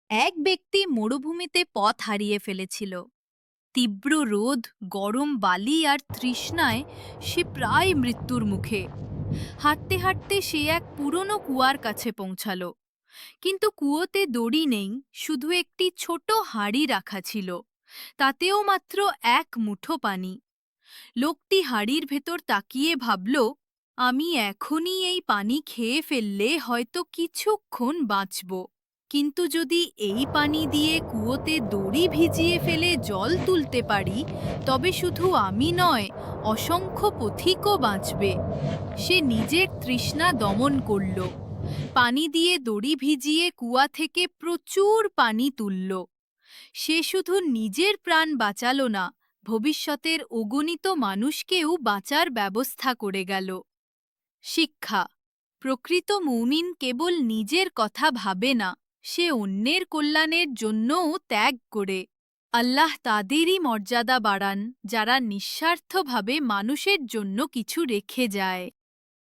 এক ব্যক্তি মরুভূমিতে পথ হারিয়ে ফেলেছিল। তীব্র রোদ, গরম বালি আর তৃষ্ণায় সে প্রায় মৃত্যুর মুখে। হাঁটতে হাঁটতে সে এক পুরনো কুয়ার কাছে পৌঁছালো। কিন্তু কুয়োতে দড়ি নেই, শুধু একটি ছোট হাঁড়ি রাখা ছিল। তাতেও মাত্র এক মুঠো পানি। লোকটি হাঁড়ির ভেতর তাকিয়ে ভাবল, আমি এখনই এই পানি খেয়ে ফেললে হয়তো কিছুক্ষণ বাঁচব। কিন্তু যদি এই পানি দিয়ে কুয়োতে দড়ি ভিজিয়ে ফেলে জল তুলতে পারি, তবে শুধু আমি নয়, অসংখ্য পথিকও বাঁচবে। সে নিজের তৃষ্ণা দমন করল। পানি দিয়ে দড়ি ভিজিয়ে কুয়া থেকে প্রচুর পানি তুলল। সে শুধু নিজের প্রাণ বাঁচালো না, ভবিষ্যতের অগণিত মানুষকেও বাঁচার ব্যবস্থা করে গেল। শিক্ষা: প্রকৃত মুমিন কেবল নিজের কথা ভাবে না, সে অন্যের কল্যাণের জন্যও ত্যাগ করে। আল্লাহ তাদেরই মর্যাদা বাড়ান যারা নিঃস্বার্থভাবে মানুষের জন্য কিছু রেখে যায়।